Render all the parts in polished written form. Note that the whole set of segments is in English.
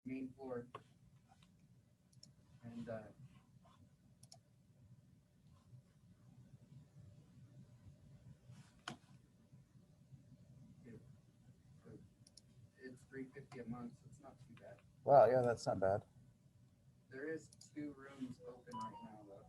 main floor, and it, it's $350 a month, so it's not too bad. Wow, yeah, that's not bad. There is 2 rooms open right now, though.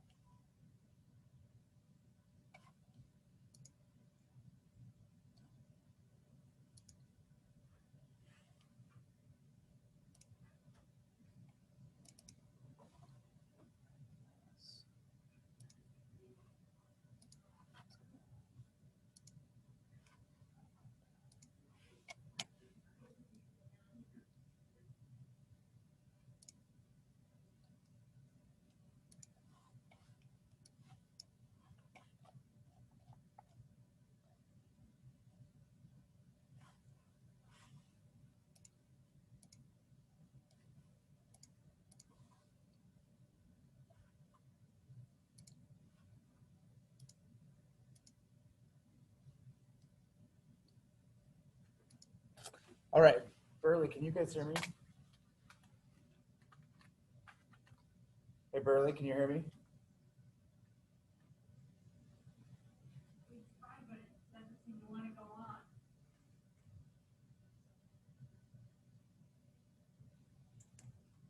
All right, Burley, can you guys hear me? Hey, Burley, can you hear me?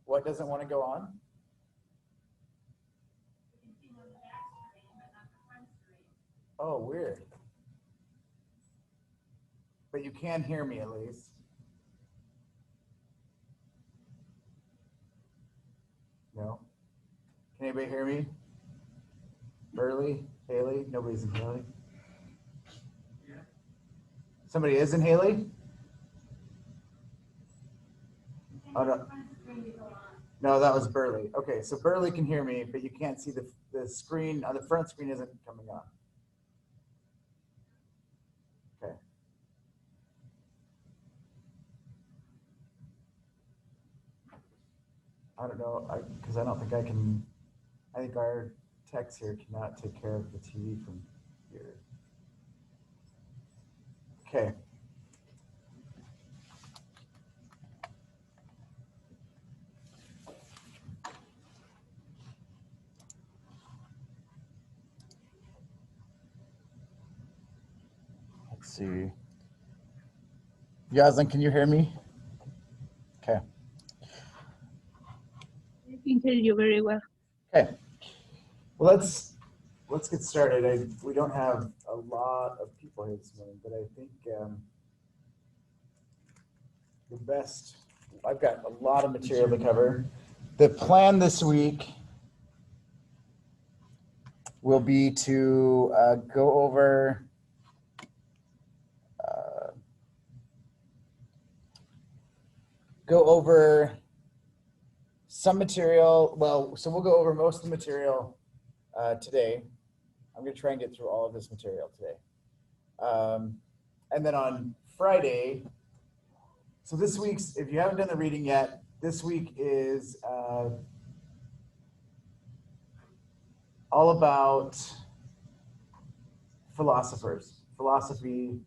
What doesn't want to go on? Oh, weird. But you can hear me at least. No? Can anybody hear me? Burley, Haley? Nobody's in Haley? Yeah. Somebody is in Haley? Oh, no. No, that was Burley. Okay, so Burley can hear me, but you can't see the screen. The front screen isn't coming on. Okay. I don't know, because I don't think I can. I think our techs here cannot take care of the TV from here. Okay. Let's see. Yaslin, can you hear me? Okay. I can hear you very well. Okay. Well, let's get started. We don't have a lot of people here this morning, but I think the best. I've got a lot of material to cover. The plan this week will be to go over some material. Well, so we'll go over most of the material today. I'm going to try and get through all of this material today. And then on Friday, so this week's, if you haven't done the reading yet, this week is all about philosophy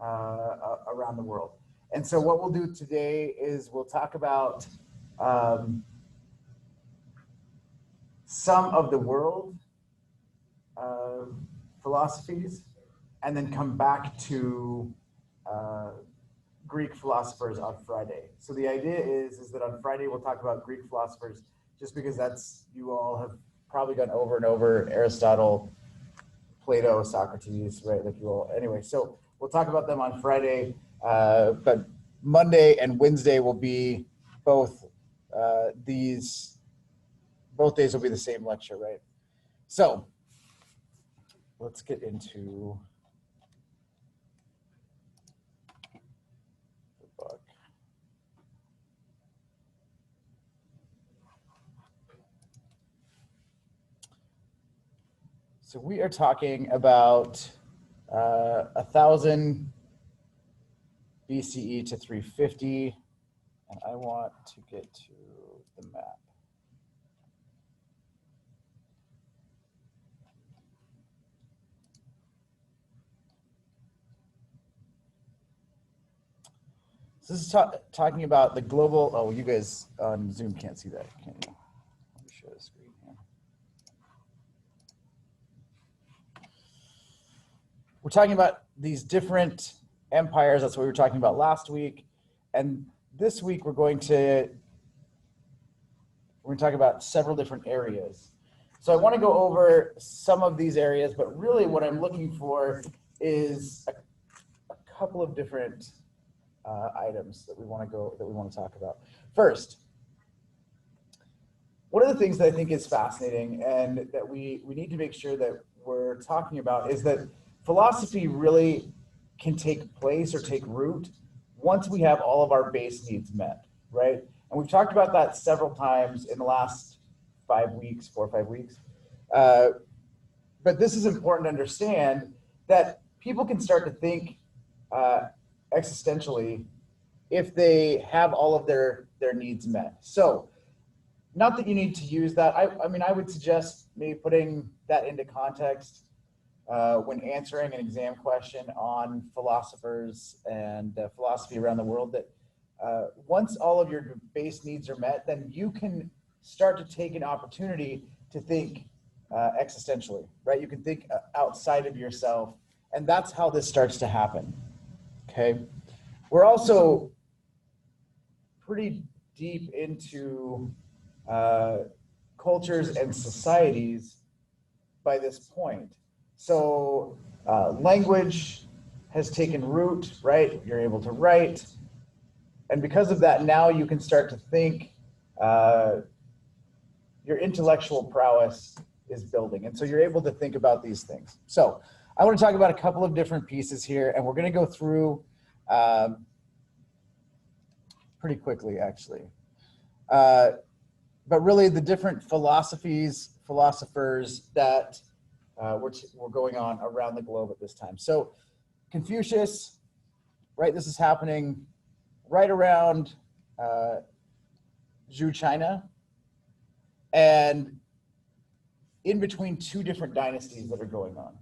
around the world. And so what we'll do today is we'll talk about some of the world philosophies, and then come back to Greek philosophers on Friday. So the idea is that on Friday we'll talk about Greek philosophers, just because that's, you all have probably gone over and over Aristotle, Plato, Socrates, right? Like you all. Anyway, so we'll talk about them on Friday, but Monday and Wednesday will be both both days will be the same lecture, right? So let's get into the book. So we are talking about 1000 BCE to 350, and I want to get to the map. So this is talking about the global, oh, you guys on Zoom can't see that, can you? Let me share the screen here. We're talking about these different empires. That's what we were talking about last week. And this week we're going to talk about several different areas. So I want to go over some of these areas, but really what I'm looking for is a couple of different items that we want to talk about. First, one of the things that I think is fascinating and that we need to make sure that we're talking about is that philosophy really can take place or take root once we have all of our base needs met, right? And we've talked about that several times in the last 4 or 5 weeks. But this is important to understand that people can start to think existentially if they have all of their needs met. So not that you need to use that. I mean, I would suggest maybe putting that into context when answering an exam question on philosophers and philosophy around the world, that once all of your base needs are met, then you can start to take an opportunity to think existentially, right? You can think outside of yourself, and that's how this starts to happen, okay? We're also pretty deep into cultures and societies by this point. So language has taken root, right? You're able to write. And because of that, now you can start to think, your intellectual prowess is building. And so you're able to think about these things. So I want to talk about a couple of different pieces here, and we're going to go through pretty quickly, actually. But really the different philosophies, philosophers that were going on around the globe at this time. So Confucius, right, this is happening right around Zhou, China, and in between two different dynasties that are going on.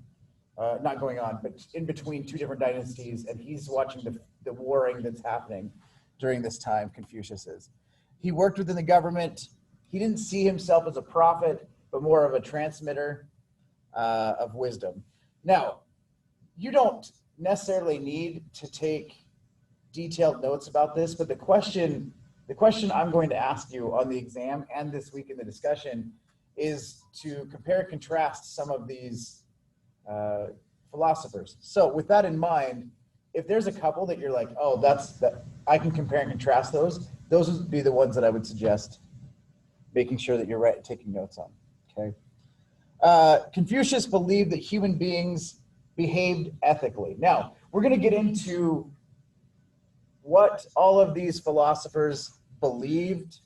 Not going on, but in between two different dynasties, and he's watching the warring that's happening during this time, Confucius is. He worked within the government. He didn't see himself as a prophet, but more of a transmitter of wisdom. Now, you don't necessarily need to take detailed notes about this, but the question I'm going to ask you on the exam and this week in the discussion is to compare and contrast some of these philosophers. So with that in mind, if there's a couple that you're like, oh, that I can compare and contrast those would be the ones that I would suggest making sure that you're taking notes on, okay? Confucius believed that human beings behaved ethically. Now, we're going to get into what all of these philosophers believed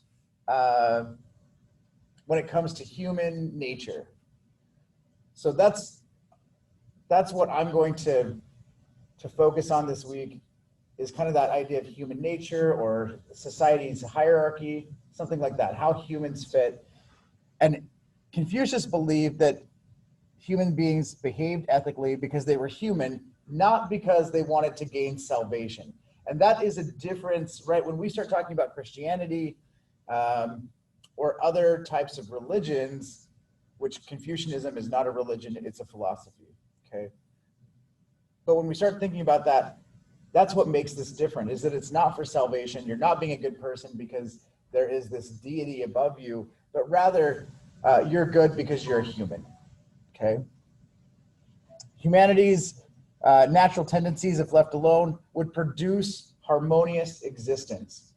when it comes to human nature. So that's what I'm going to focus on this week, is kind of that idea of human nature or society's hierarchy, something like that, how humans fit. And Confucius believed that human beings behaved ethically because they were human, not because they wanted to gain salvation. And that is a difference, right? When we start talking about Christianity or other types of religions, which Confucianism is not a religion, it's a philosophy, okay? But when we start thinking about that, that's what makes this different, is that it's not for salvation. You're not being a good person because there is this deity above you, but rather you're good because you're a human, okay? Humanity's natural tendencies, if left alone, would produce harmonious existence.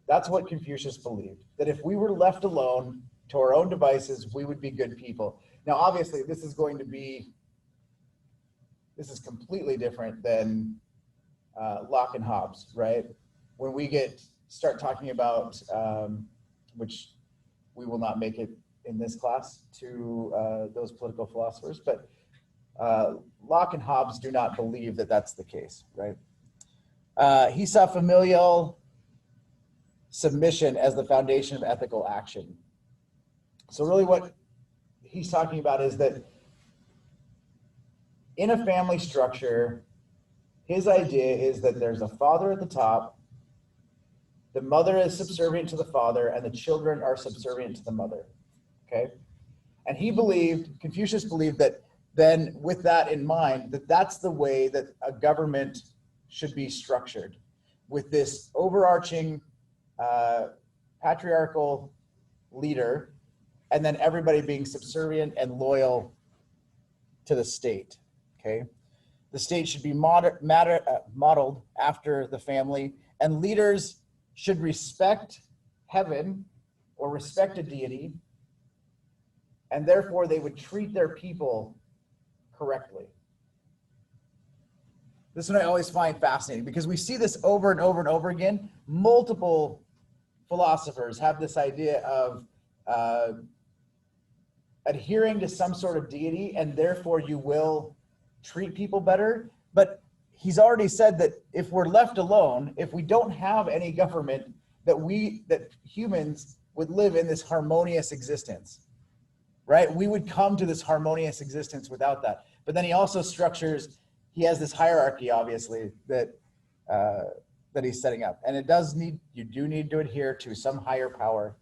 That's what Confucius believed, that if we were left alone to our own devices, we would be good people. Now, obviously, this is completely different than Locke and Hobbes, right? When we start talking about, which we will not make it in this class to those political philosophers, but Locke and Hobbes do not believe that that's the case, right? He saw familial submission as the foundation of ethical action. So really what he's talking about is that in a family structure, his idea is that there's a father at the top The mother is subservient to the father, and the children are subservient to the mother. Okay? And Confucius believed that then with that in mind, that's the way that a government should be structured, with this overarching patriarchal leader, and then everybody being subservient and loyal to the state. Okay? The state should be modeled after the family, and leaders should respect heaven or respect a deity, and therefore they would treat their people correctly. This is what I always find fascinating, because we see this over and over and over again. Multiple philosophers have this idea of adhering to some sort of deity, and therefore you will treat people better. But he's already said that if we're left alone, if we don't have any government, that humans would live in this harmonious existence, right? We would come to this harmonious existence without that. But then he also he has this hierarchy, obviously, that he's setting up. And you do need to adhere to some higher power.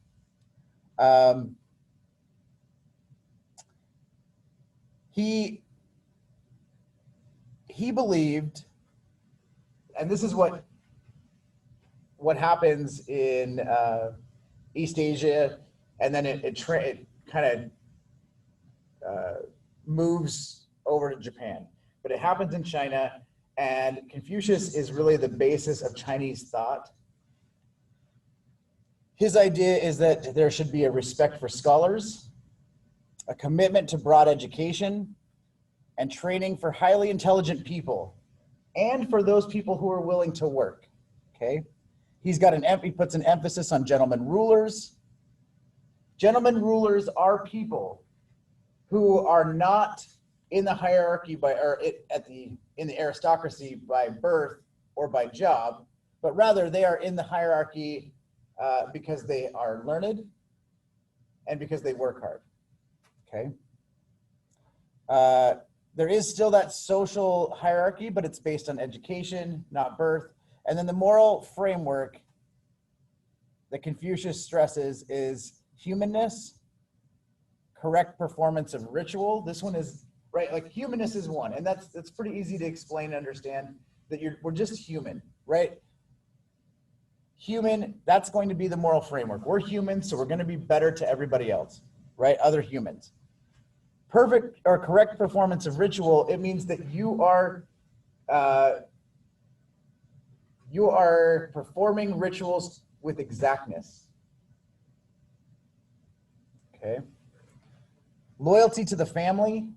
He believed, and this is what happens in East Asia, and then it kind of moves over to Japan. But it happens in China, and Confucius is really the basis of Chinese thought. His idea is that there should be a respect for scholars, a commitment to broad education, and training for highly intelligent people, and for those people who are willing to work. Okay, he puts an emphasis on gentlemen rulers. Gentlemen rulers are people who are not in the hierarchy in the aristocracy by birth or by job, but rather they are in the hierarchy because they are learned and because they work hard. Okay. There is still that social hierarchy, but it's based on education, not birth. And then the moral framework that Confucius stresses is humanness, correct performance of ritual. This one is, right, like humanness is one, and that's pretty easy to explain and understand, that we're just human, right? Human, that's going to be the moral framework. We're human, so we're going to be better to everybody else, right? Other humans. Perfect or correct performance of ritual, it means that you are performing rituals with exactness. Okay. Loyalty to the family,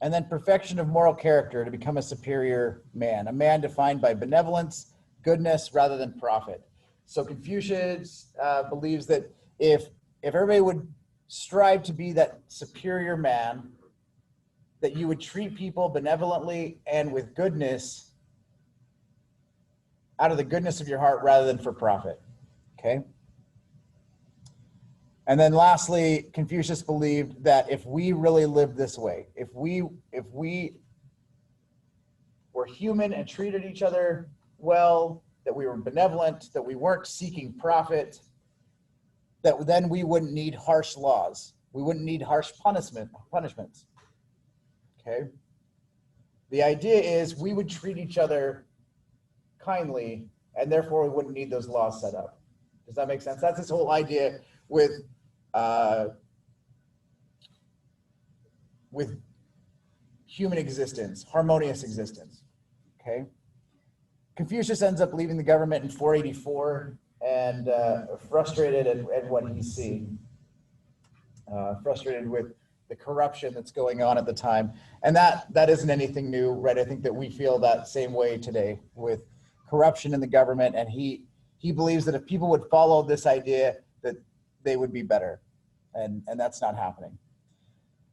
and then perfection of moral character to become a superior man, a man defined by benevolence, goodness, rather than profit. So Confucius believes that if everybody would strive to be that superior man, that you would treat people benevolently and with goodness, out of the goodness of your heart rather than for profit. Okay. And then lastly, Confucius believed that if we really lived this way, if we were human and treated each other well, that we were benevolent, that we weren't seeking profit, that then we wouldn't need harsh laws. We wouldn't need harsh punishments. Okay. The idea is we would treat each other kindly, and therefore we wouldn't need those laws set up. Does that make sense? That's his whole idea with human existence, harmonious existence. Okay. Confucius ends up leaving the government in 484 and frustrated at what he's seeing, frustrated with the corruption that's going on at the time. And that isn't anything new, right? I think that we feel that same way today with corruption in the government. And he believes that if people would follow this idea, that they would be better. And that's not happening.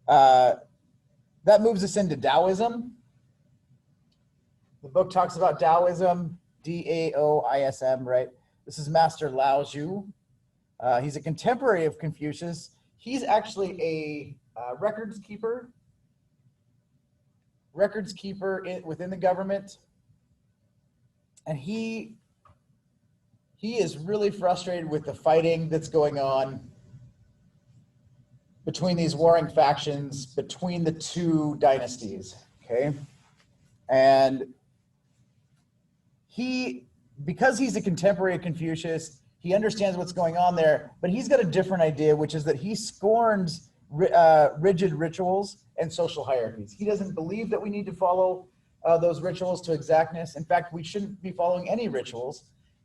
That moves us into Taoism. The book talks about Taoism, Daoism, right? This is Master Lao Zhu. He's a contemporary of Confucius. He's actually a records keeper within the government. And he he is really frustrated with the fighting that's going on between these warring factions, between the two dynasties, okay? And because he's a contemporary of Confucius, he understands what's going on there, but he's got a different idea, which is that he scorns rigid rituals and social hierarchies. He doesn't believe that we need to follow those rituals to exactness. In fact, we shouldn't be following any rituals.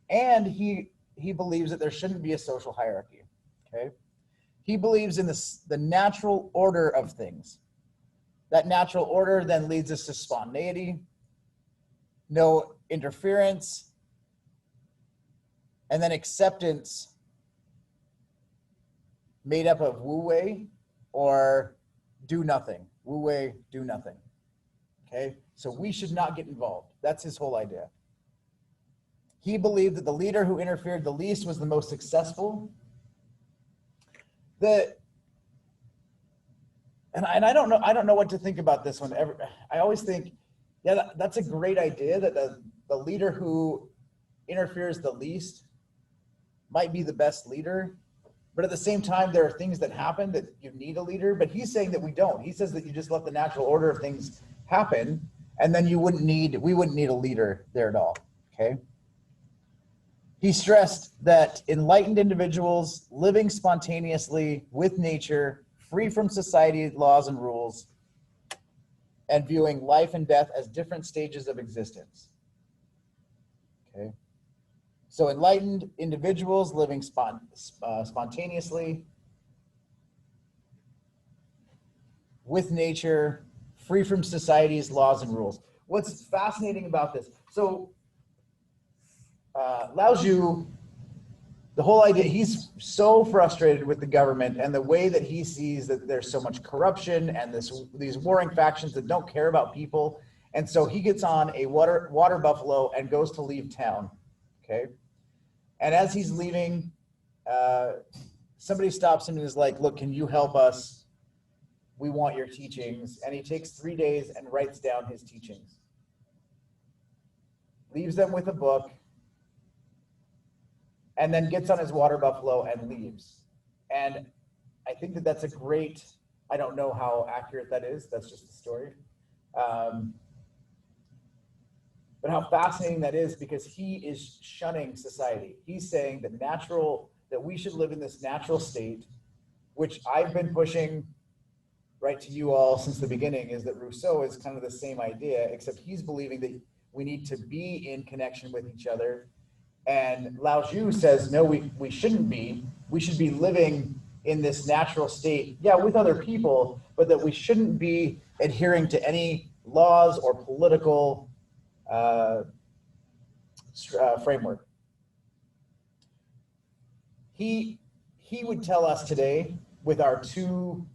And he believes that there shouldn't be a social hierarchy, okay? He believes in the natural order of things. That natural order then leads us to spontaneity, no interference, and then acceptance made up of wu wei or do nothing. Wu wei, do nothing. Okay, so we should not get involved. That's his whole idea. He believed that the leader who interfered the least was the most successful. And I don't know what to think about this one. I always think, yeah, that's a great idea, that the leader who interferes the least might be the best leader. But at the same time, there are things that happen that you need a leader, but he's saying that we don't. He says that you just let the natural order of things happen, and then we wouldn't need a leader there at all, okay? He stressed that enlightened individuals living spontaneously with nature, free from society laws and rules, and viewing life and death as different stages of existence. Okay. So enlightened individuals living spontaneously with nature, free from society's laws and rules. What's fascinating about this? So Lao Tzu, the whole idea, he's so frustrated with the government and the way that he sees that there's so much corruption and these warring factions that don't care about people. And so he gets on a water buffalo and goes to leave town, okay? And as he's leaving, somebody stops him and is like, look, can you help us? We want your teachings. And he takes 3 days and writes down his teachings. Leaves them with a book, and then gets on his water buffalo and leaves. And I think that that's a great, I don't know how accurate that is. That's just the story. But how fascinating that is, because he is shunning society. He's saying that we should live in this natural state, which I've been pushing right to you all since the beginning, is that Rousseau is kind of the same idea, except he's believing that we need to be in connection with each other. And Lao Tzu says, no, we shouldn't be. We should be living in this natural state, yeah, with other people, but that we shouldn't be adhering to any laws or political framework. He would tell us today, with our two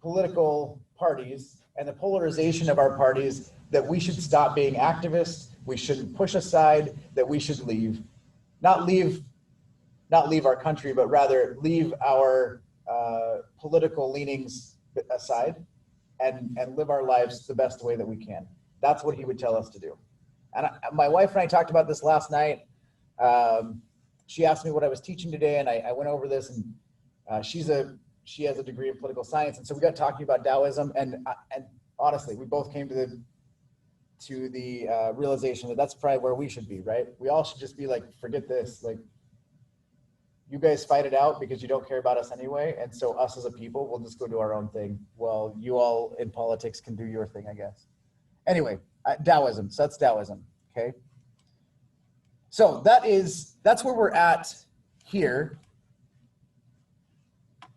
political parties and the polarization of our parties, that we should stop being activists, we shouldn't push aside, that we should leave. Not leave our country, but rather leave our political leanings aside and live our lives the best way that we can. That's what he would tell us to do. And my wife and I talked about this last night. She asked me what I was teaching today, and I went over this, and she has a degree in political science, and so we got talking about Taoism, and honestly, we both came to the realization that that's probably where we should be, right? We all should just be like, forget this, like, you guys fight it out because you don't care about us anyway, and so us as a people, we'll just go do our own thing. Well, you all in politics can do your thing, I guess. Anyway, Taoism, so that's Taoism, okay? So that's where we're at here.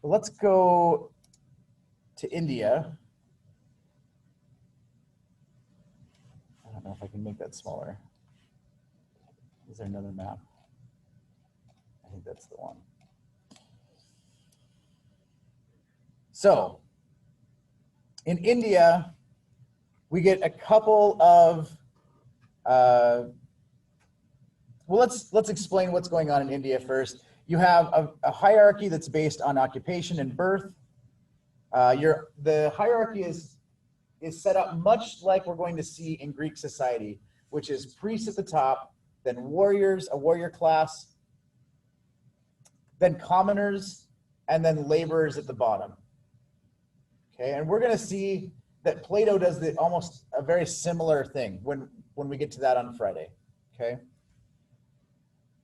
Let's go to India. I don't know if I can make that smaller. Is there another map? I think that's the one. So in India, we get a couple of, well, let's explain what's going on in India first. You have a hierarchy that's based on occupation and birth. The hierarchy is set up much like we're going to see in Greek society, which is priests at the top, then warriors, a warrior class, then commoners, and then laborers at the bottom. Okay, and we're going to see that Plato does almost a very similar thing when we get to that on Friday. Okay.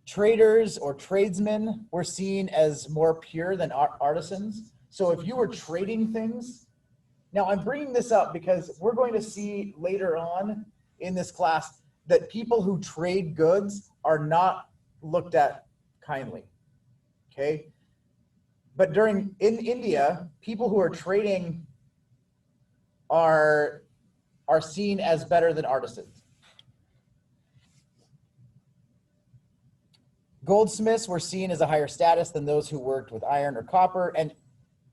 Traders or tradesmen were seen as more pure than artisans. So if you were trading things, now I'm bringing this up because we're going to see later on in this class that people who trade goods are not looked at kindly. Okay. But in India, people who are trading are seen as better than artisans. Goldsmiths were seen as a higher status than those who worked with iron or copper. And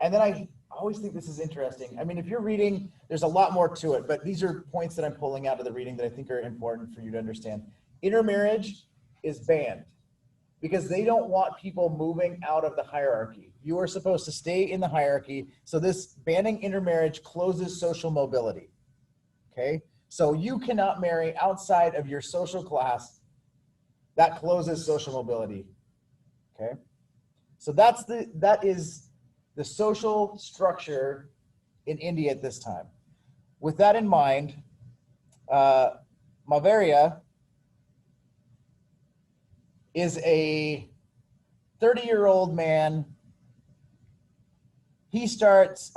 then I always think this is interesting. I mean, if you're reading, there's a lot more to it, but these are points that I'm pulling out of the reading that I think are important for you to understand. Intermarriage is banned because they don't want people moving out of the hierarchy. You are supposed to stay in the hierarchy. So this banning intermarriage closes social mobility. Okay. So you cannot marry outside of your social class. That closes social mobility. Okay. So that is the social structure in India at this time. With that in mind, Maurya is a 30-year-old man. He starts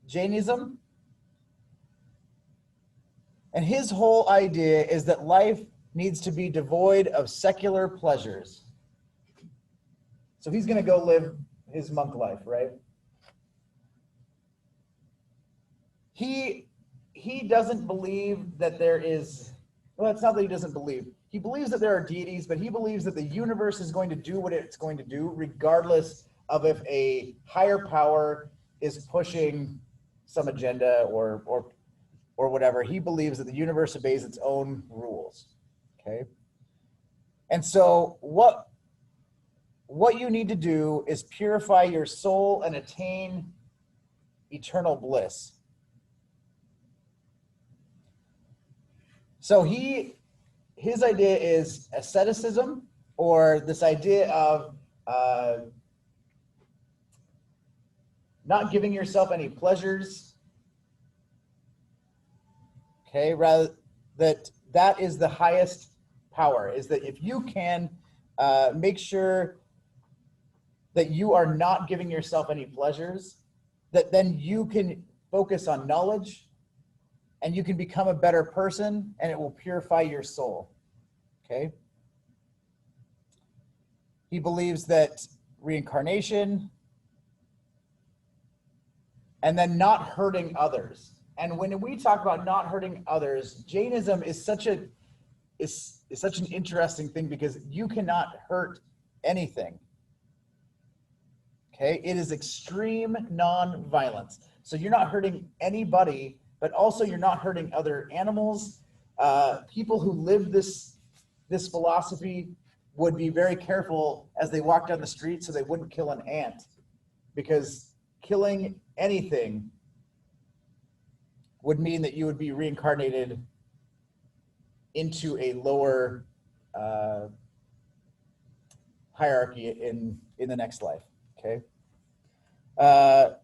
Jainism. And his whole idea is that life needs to be devoid of secular pleasures. So he's going to go live his monk life, right? He doesn't believe that there is, well, it's not that he doesn't believe. He believes that there are deities, but he believes that the universe is going to do what it's going to do, regardless of if a higher power is pushing some agenda or whatever. He believes that the universe obeys its own rules. Okay. And so what you need to do is purify your soul and attain eternal bliss. So his idea is asceticism, or this idea of not giving yourself any pleasures. Okay, rather that is the highest power, is that if you can make sure that you are not giving yourself any pleasures, that then you can focus on knowledge and you can become a better person and it will purify your soul. Okay. He believes that reincarnation and then not hurting others. And when we talk about not hurting others, Jainism is such an interesting thing because you cannot hurt anything. Okay, it is extreme non-violence. So you're not hurting anybody, but also you're not hurting other animals. People who live this philosophy would be very careful as they walk down the street so they wouldn't kill an ant, because killing anything would mean that you would be reincarnated into a lower hierarchy in the next life. Okay. The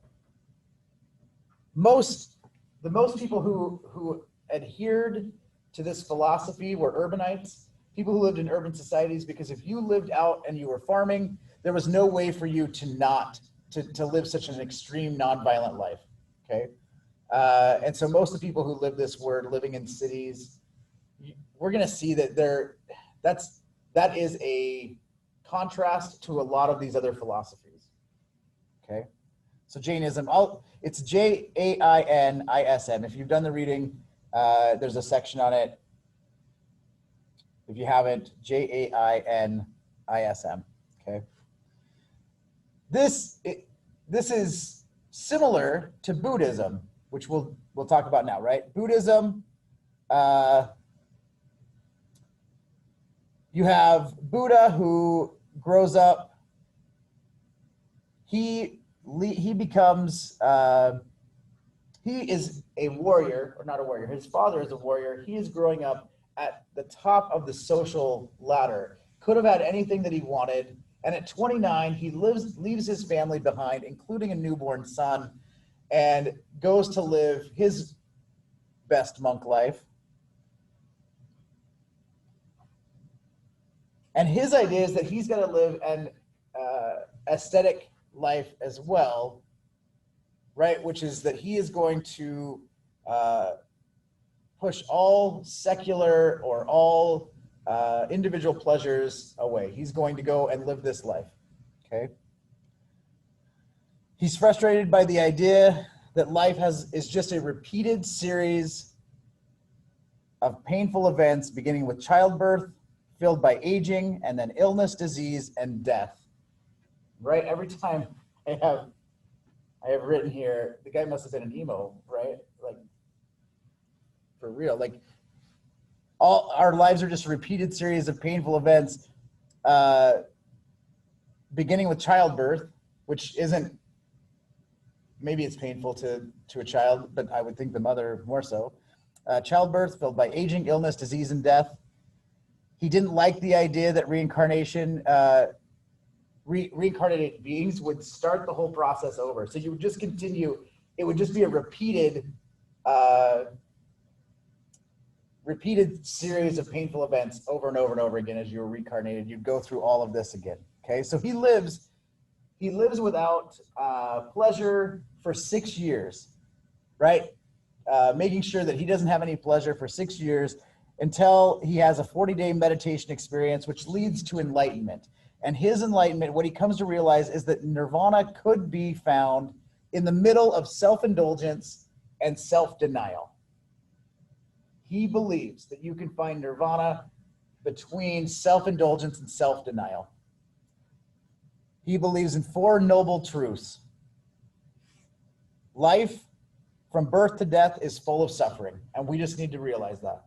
most people who adhered to this philosophy were urbanites, people who lived in urban societies, because if you lived out and you were farming, there was no way for you to live such an extreme nonviolent life. Okay. And so most of the people who live this were living in cities. We're going to see that that is a contrast to a lot of these other philosophies. Okay, so Jainism, it's Jainism. If you've done the reading, there's a section on it. If you haven't, Jainism. Okay, this is similar to Buddhism, which we'll talk about now, right? Buddhism. You have Buddha who grows up. He becomes, he is a warrior, or not a warrior. His father is a warrior. He is growing up at the top of the social ladder, could have had anything that he wanted. And at 29, he leaves his family behind, including a newborn son, and goes to live his best monk life. And his idea is that he's going to live an aesthetic life as well, right? Which is that he is going to push all secular or all individual pleasures away. He's going to go and live this life, okay? He's frustrated by the idea that life is just a repeated series of painful events, beginning with childbirth, filled by aging, and then illness, disease, and death. Right? Every time I have written here, the guy must have been an emo, right? Like, for real. Like, all our lives are just a repeated series of painful events, beginning with childbirth, which isn't, maybe it's painful to a child, but I would think the mother more so. Childbirth, filled by aging, illness, disease, and death. He didn't like the idea that reincarnation, reincarnated beings would start the whole process over. So you would just continue. It would just be a repeated series of painful events over and over and over again as you were reincarnated. You'd go through all of this again. Okay, so he lives without pleasure for 6 years, right? Making sure that he doesn't have any pleasure for 6 years until he has a 40-day meditation experience, which leads to enlightenment. And his enlightenment, what he comes to realize is that nirvana could be found in the middle of self-indulgence and self-denial. He believes that you can find nirvana between self-indulgence and self-denial. He believes in 4 noble truths. Life from birth to death is full of suffering, and we just need to realize that.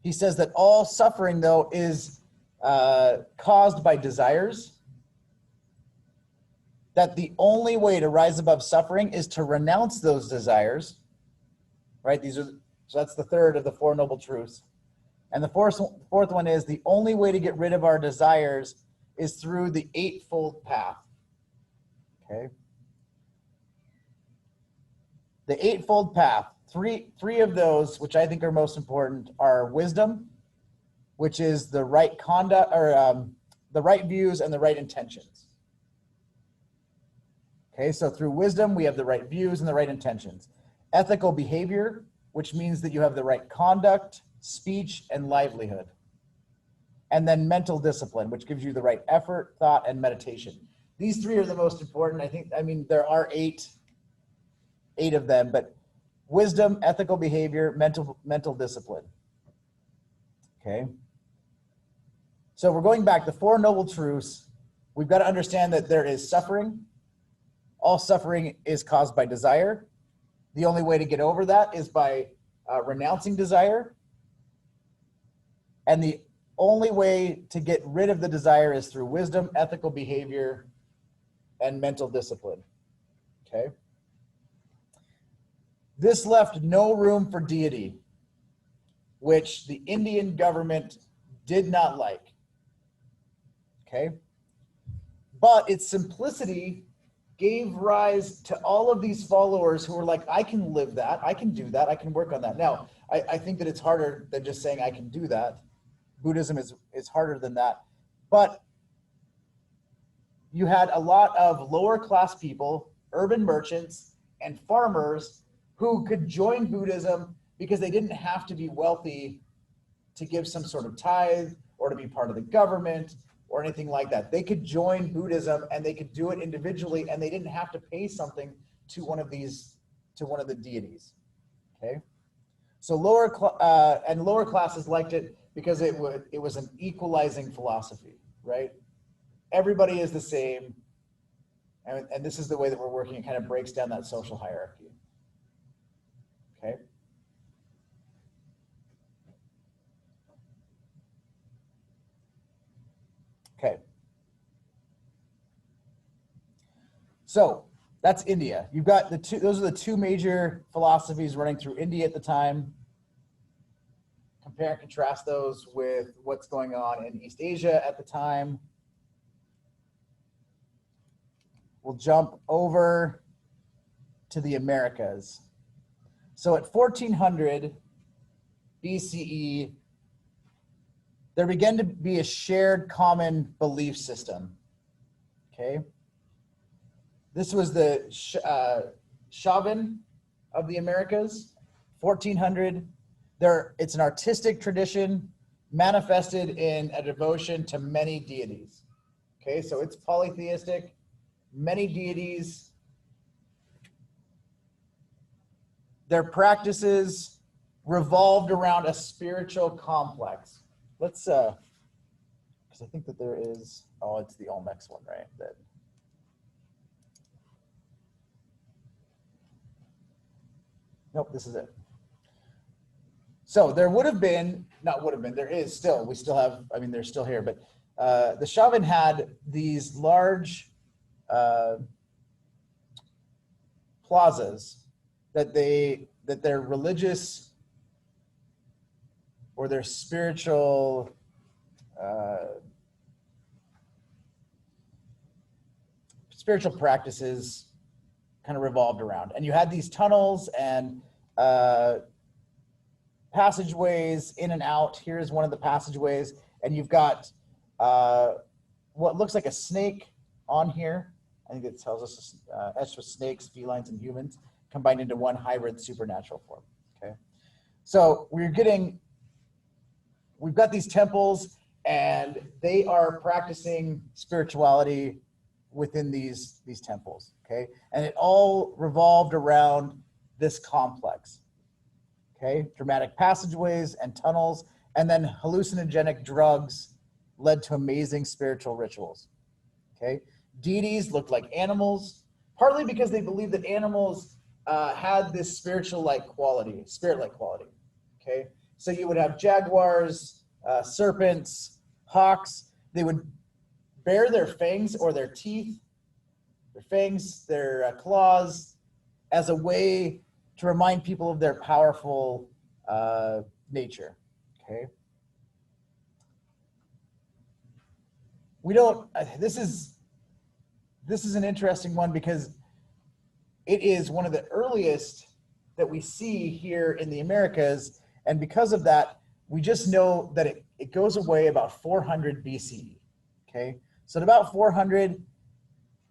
He says that all suffering, though, is caused by desires, that the only way to rise above suffering is to renounce those desires, right? So that's the third of the 4 noble truths. And the fourth one is the only way to get rid of our desires is through the Eightfold Path, okay? The Eightfold Path, three of those, which I think are most important, are wisdom, which is the right conduct, or the right views and the right intentions. Okay, so through wisdom, we have the right views and the right intentions. Ethical behavior, which means that you have the right conduct, speech, and livelihood. And then mental discipline, which gives you the right effort, thought, and meditation. These 3 are the most important. I mean, there are eight of them, but wisdom, ethical behavior, mental discipline. Okay. So we're going back, the 4 noble truths. We've got to understand that there is suffering. All suffering is caused by desire. The only way to get over that is by renouncing desire. And the only way to get rid of the desire is through wisdom, ethical behavior, and mental discipline. Okay. This left no room for deity, which the Indian government did not like. Okay. But its simplicity gave rise to all of these followers who were like, I can live that, I can do that, I can work on that. Now, I think that it's harder than just saying I can do that. Buddhism is harder than that. But you had a lot of lower class people, urban merchants, and farmers who could join Buddhism because they didn't have to be wealthy to give some sort of tithe or to be part of the government or anything like that. They could join Buddhism and they could do it individually, and they didn't have to pay something to one of the deities. Okay, so lower classes liked it because it was an equalizing philosophy, right? Everybody is the same, and this is the way that we're working. It kind of breaks down that social hierarchy. Okay. Okay. So that's India. You've got those are the 2 major philosophies running through India at the time. compare and contrast those with what's going on in East Asia at the time. We'll jump over to the Americas. So at 1400 BCE, there began to be a shared common belief system. Okay. This was the Chauvin of the Americas, 1400. It's an artistic tradition manifested in a devotion to many deities. Okay, so it's polytheistic, many deities. Their practices revolved around a spiritual complex. Let's, because I think that there is, oh, it's the Olmecs one, right? Nope, this is it. So there would have been, not would have been, there is still, we still have, I mean, they're still here, but the Chauvin had these large plazas that their religious or their spiritual practices kind of revolved around. And you had these tunnels and passageways in and out. Here's one of the passageways, and you've got what looks like a snake on here. I think it tells us etched with snakes, felines, and humans combined into one hybrid supernatural form. Okay, so we've got these temples, and they are practicing spirituality within these temples. Okay, and it all revolved around this complex. Okay, dramatic passageways and tunnels, and then hallucinogenic drugs led to amazing spiritual rituals. Okay, deities looked like animals, partly because they believed that animals had this spirit-like quality. Okay, so you would have jaguars, serpents, hawks. They would bare their fangs or their teeth, their fangs, their claws, as a way to remind people of their powerful nature. Okay. This is an interesting one because it is one of the earliest that we see here in the Americas, and because of that, we just know that it goes away about 400 BCE. Okay, so at about 400,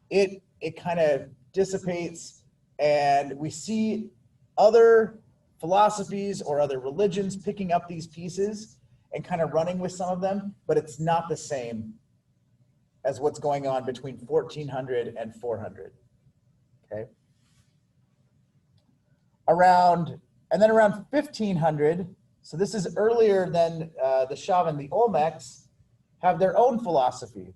it kind of dissipates, and we see other philosophies or other religions picking up these pieces and kind of running with some of them, but it's not the same as what's going on between 1400 and 400. Okay. Around 1500, so this is earlier than the Chauvin, the Olmecs have their own philosophy.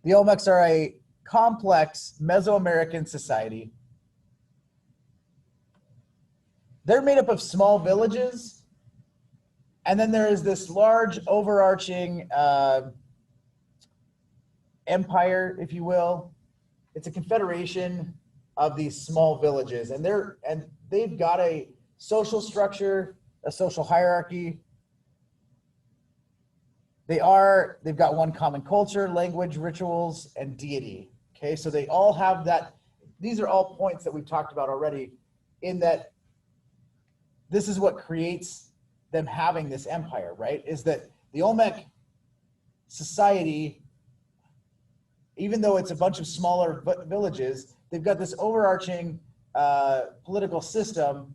The Olmecs are a complex Mesoamerican society. They're made up of small villages, and then there is this large overarching empire, if you will. It's a confederation of these small villages, and they've got a social structure, a social hierarchy. They've got one common culture, language, rituals, and deity. Okay, so they all have that. These are all points that we've talked about already, in that this is what creates them having this empire, right? Is that the Olmec Society, even though it's a bunch of smaller villages, they've got this overarching political system,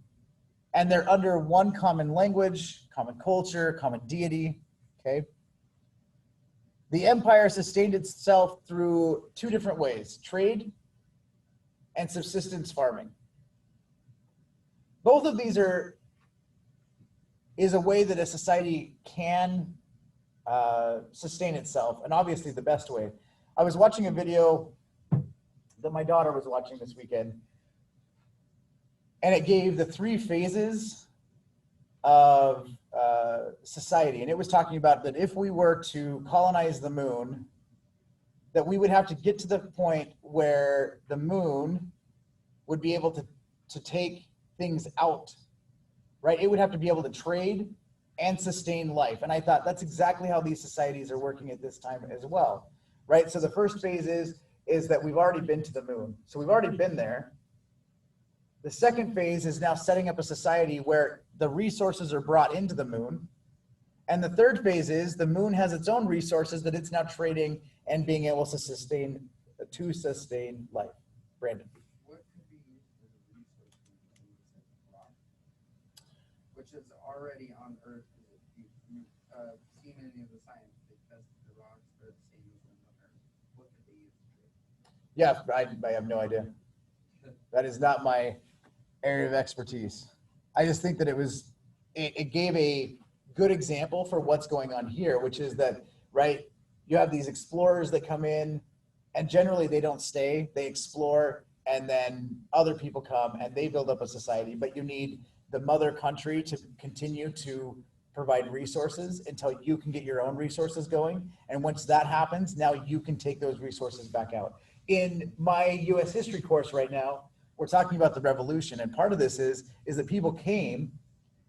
and they're under one common language, common culture, common deity. Okay. The empire sustained itself through two different ways: trade and subsistence farming. Both of these is a way that a society can sustain itself, and obviously the best way. I was watching a video that my daughter was watching this weekend, and it gave the 3 phases of society. And it was talking about that if we were to colonize the moon, that we would have to get to the point where the moon would be able to take things out, right? It would have to be able to trade and sustain life. And I thought that's exactly how these societies are working at this time as well, right? So the first phase is that we've already been to the moon. So we've already been there. The second phase is now setting up a society where the resources are brought into the moon. And the third phase is the moon has its own resources that it's now trading and being able to sustain life. Brandon. What could be used as a resource in the rock, which is already on Earth? If you've seen any of the science, they tested the rocks, they're the same as on Earth. What could they use to trade? Yeah, I have no idea. That is not my area of expertise. I just think that it gave a good example for what's going on here, which is that, right, you have these explorers that come in, and generally they don't stay, they explore, and then other people come and they build up a society, but you need the mother country to continue to provide resources until you can get your own resources going. And once that happens, now you can take those resources back out. In my US history course right now, we're talking about the revolution. And part of this is that people came,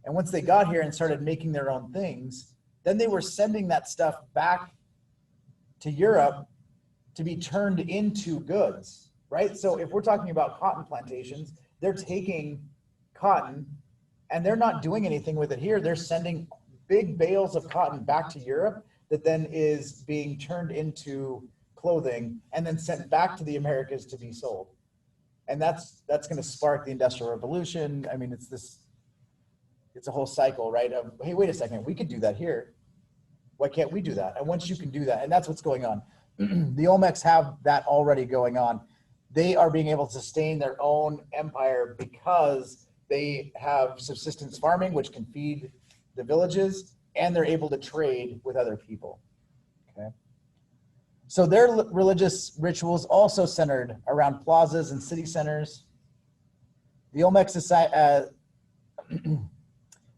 and once they got here and started making their own things, then they were sending that stuff back to Europe to be turned into goods, right? So if we're talking about cotton plantations, they're taking cotton and they're not doing anything with it here. They're sending big bales of cotton back to Europe that then is being turned into clothing and then sent back to the Americas to be sold. And that's going to spark the Industrial Revolution. I mean, it's a whole cycle, right? Of, hey, wait a second, we could do that here. Why can't we do that? And once you can do that, and that's what's going on. The Olmecs have that already going on. They are being able to sustain their own empire because they have subsistence farming, which can feed the villages, and they're able to trade with other people. Okay. So their religious rituals also centered around plazas and city centers. The Olmec Society,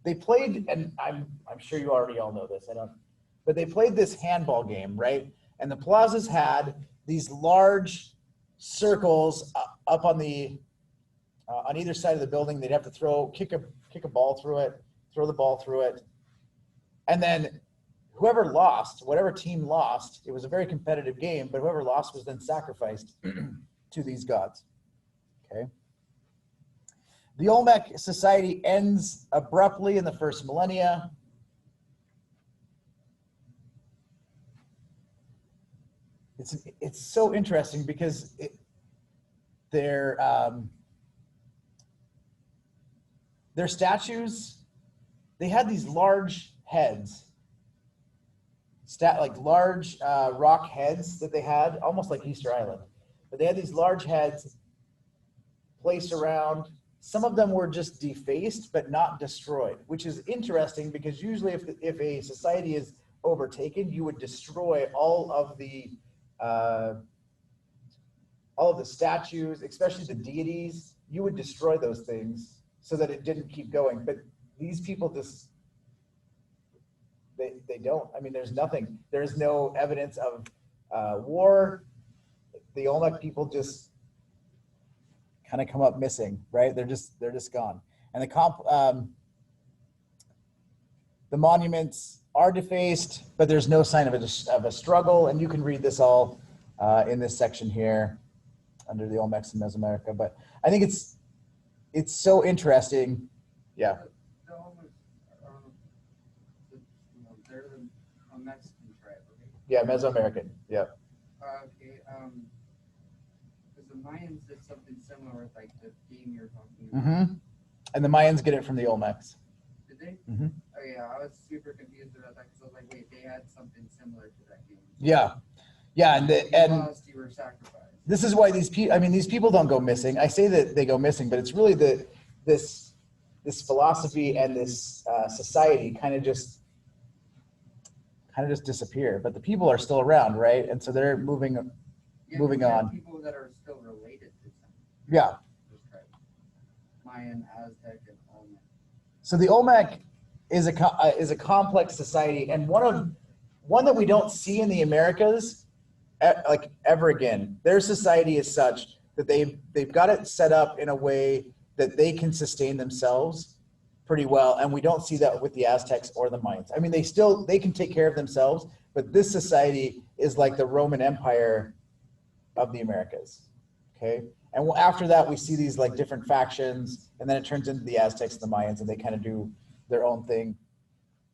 they played, and I'm sure you already all know this, but they played this handball game, right? And the plazas had these large circles up on either side of the building. They'd have to kick a ball through it, throw the ball through it. And then whoever lost, whatever team lost, it was a very competitive game, but whoever lost was then sacrificed to these gods, okay? The Olmec Society ends abruptly in the first millennia. It's so interesting because their statues, they had these large heads, like large rock heads that they had, almost like Easter Island. But they had these large heads placed around. Some of them were just defaced, but not destroyed, which is interesting because usually if a society is overtaken, you would destroy all of the statues, especially the deities. You would destroy those things so that it didn't keep going. But these people just, they don't. I mean, there's nothing. There's no evidence of war. The Olmec people just kind of come up missing, right? They're just gone. And the monuments are defaced, but there's no sign of a struggle. And you can read this all in this section here under the Olmecs in Mesoamerica. But I think it's so interesting. Yeah. The Olmecs, they're a Mexican tribe, right? Yeah, Mesoamerican. Yeah. Okay. Because the Mayans did something similar with like the game you're talking about. Mm-hmm. And the Mayans get it from the Olmecs. Did they? Mm-hmm. Oh yeah, I was super confused about that because I was like, wait, they had something similar to that game. Yeah. Yeah, and You lost, you were sacrificed. this is why these people don't go missing. I say that they go missing, but it's really this philosophy and this society kind of just disappear. But the people are still around, right? And so they're moving on. People that are still related to them. Yeah. Mayan, Aztec, and Olmec. So the Olmec is a complex society, and one that we don't see in the Americas like ever again. Their society is such that they've got it set up in a way that they can sustain themselves, pretty well, and we don't see that with the Aztecs or the Mayans. I mean, they can take care of themselves, but this society is like the Roman Empire of the Americas, okay? And after that, we see these like different factions, and then it turns into the Aztecs and the Mayans, and they kind of do their own thing,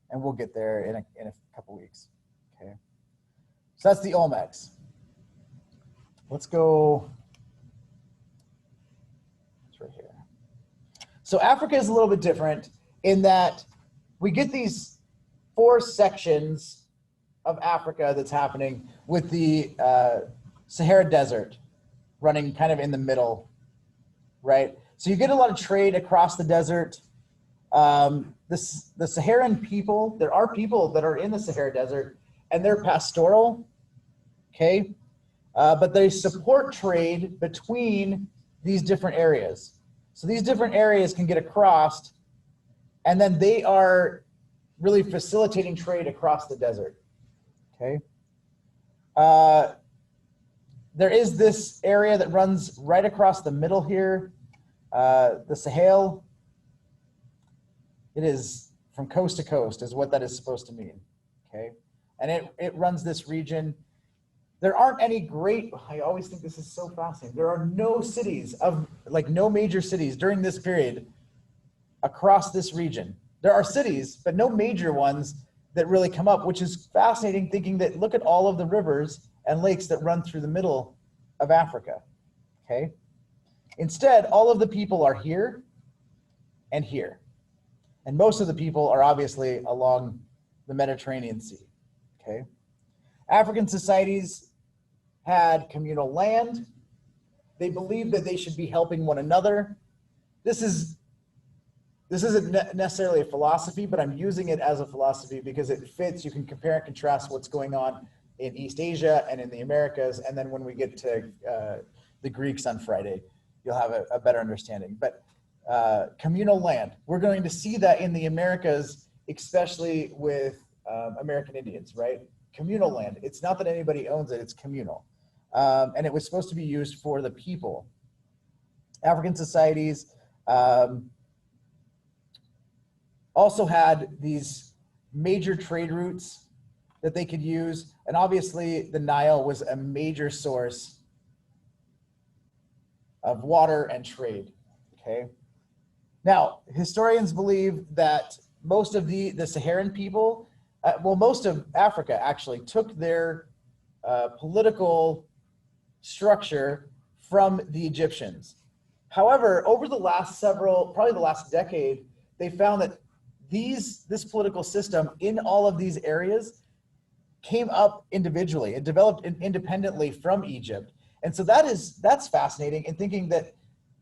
and we'll get there in a couple weeks, okay? So that's the Olmecs. Let's go, it's right here. So Africa is a little bit different in that we get these 4 sections of Africa that's happening with the Sahara Desert running kind of in the middle, right? So you get a lot of trade across the desert. The Saharan people, there are people that are in the Sahara Desert and they're pastoral, okay? But they support trade between these different areas. So these different areas can get across, and then they are really facilitating trade across the desert, okay? There is this area that runs right across the middle here, the Sahel. It is from coast to coast is what that is supposed to mean, okay? And it runs this region. There aren't any great, I always think this is so fascinating. There are no cities no major cities during this period across this region. There are cities, but no major ones that really come up, which is fascinating thinking that look at all of the rivers and lakes that run through the middle of Africa, okay? Instead, all of the people are here and here. And most of the people are obviously along the Mediterranean Sea, okay? African societies had communal land. They believed that they should be helping one another. This isn't necessarily a philosophy, but I'm using it as a philosophy because it fits. You can compare and contrast what's going on in East Asia and in the Americas. And then when we get to the Greeks on Friday, you'll have a better understanding. But communal land, we're going to see that in the Americas, especially with American Indians, right? Communal land. It's not that anybody owns it, it's communal. And it was supposed to be used for the people. African societies also had these major trade routes that they could use. And obviously the Nile was a major source of water and trade, okay? Now, historians believe that most of the Saharan people, most of Africa actually took their political structure from the Egyptians. However, over the last probably the last decade, they found that this political system in all of these areas came up individually. It developed independently from Egypt. And so that's fascinating in thinking that,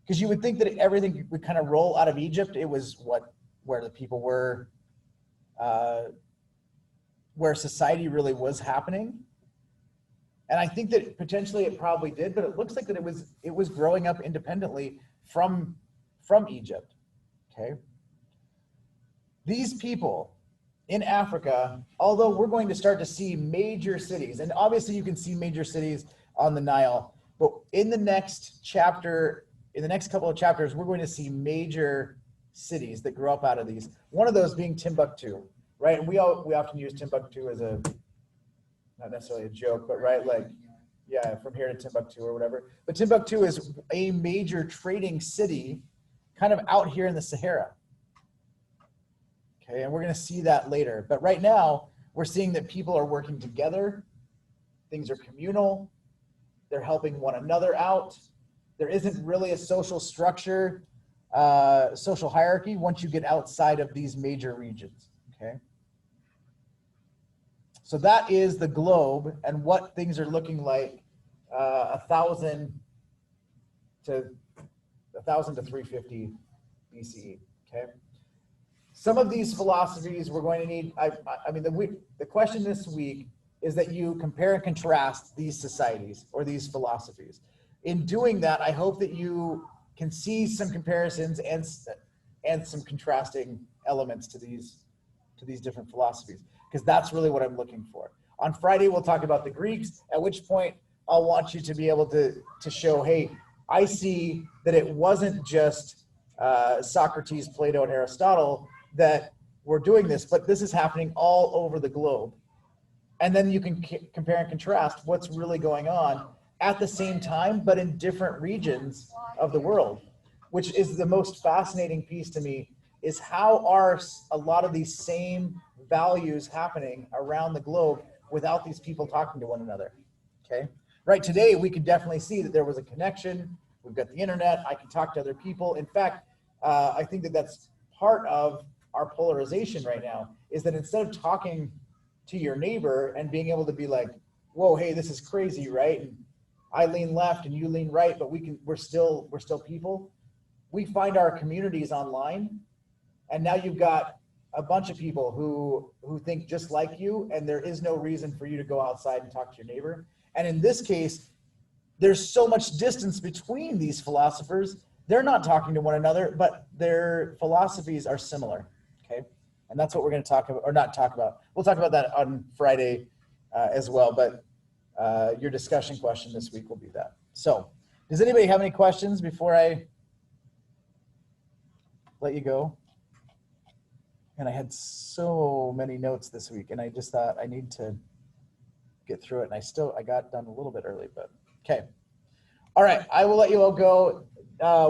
because you would think that everything would kind of roll out of Egypt. It was where the people were, where society really was happening. And I think that potentially it probably did, but it looks like that it was growing up independently from Egypt, okay? These people in Africa, although we're going to start to see major cities, and obviously you can see major cities on the Nile, but in the next chapter, in the next couple of chapters, we're going to see major cities that grow up out of these. One of those being Timbuktu, right? And we often use Timbuktu as not necessarily a joke, but right, like, yeah, from here to Timbuktu or whatever. But Timbuktu is a major trading city kind of out here in the Sahara. Okay, and we're going to see that later. But right now, we're seeing that people are working together. Things are communal. They're helping one another out. There isn't really a social structure, social hierarchy once you get outside of these major regions, okay? So that is the globe and what things are looking like 1,000 to 350 BCE, okay? Some of these philosophies we're going to need, I mean, the question this week is that you compare and contrast these societies or these philosophies. In doing that, I hope that you can see some comparisons and some contrasting elements to these different philosophies, because that's really what I'm looking for. On Friday, we'll talk about the Greeks, at which point I'll want you to be able to show, hey, I see that it wasn't just Socrates, Plato, and Aristotle that were doing this, but this is happening all over the globe. And then you can compare and contrast what's really going on at the same time, but in different regions of the world, which is the most fascinating piece to me, is how are a lot of these same values happening around the globe without these people talking to one another, okay? Right, today we could definitely see that there was a connection. We've got the internet, I can talk to other people. In fact, I think that that's part of our polarization right now, is that instead of talking to your neighbor and being able to be like, whoa, hey, this is crazy, right? And I lean left and you lean right, but we're still people. We find our communities online, and now you've got a bunch of people who think just like you, and there is no reason for you to go outside and talk to your neighbor. And in this case, there's so much distance between these philosophers. They're not talking to one another, but their philosophies are similar, okay? And that's what we're going to talk about, or not talk about. We'll talk about that on Friday as well, but your discussion question this week will be that. So, does anybody have any questions before I let you go? And I had so many notes this week, and I just thought I need to get through it. And I got done a little bit early, but okay. All right, I will let you all go.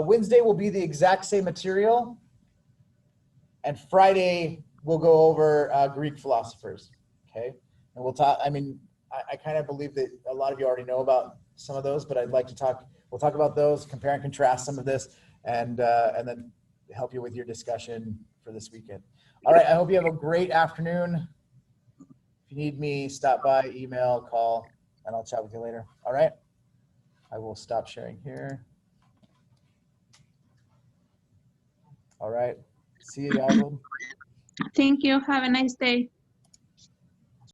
Wednesday will be the exact same material, and Friday we'll go over Greek philosophers, okay? And we'll talk, I kind of believe that a lot of you already know about some of those, but I'd like to talk, we'll talk about those, compare and contrast some of this, and then help you with your discussion for this weekend. All right, I hope you have a great afternoon. If you need me, stop by, email, call, and I'll chat with you later. All right, I will stop sharing here. All right, see you, Yael. Thank you. Have a nice day.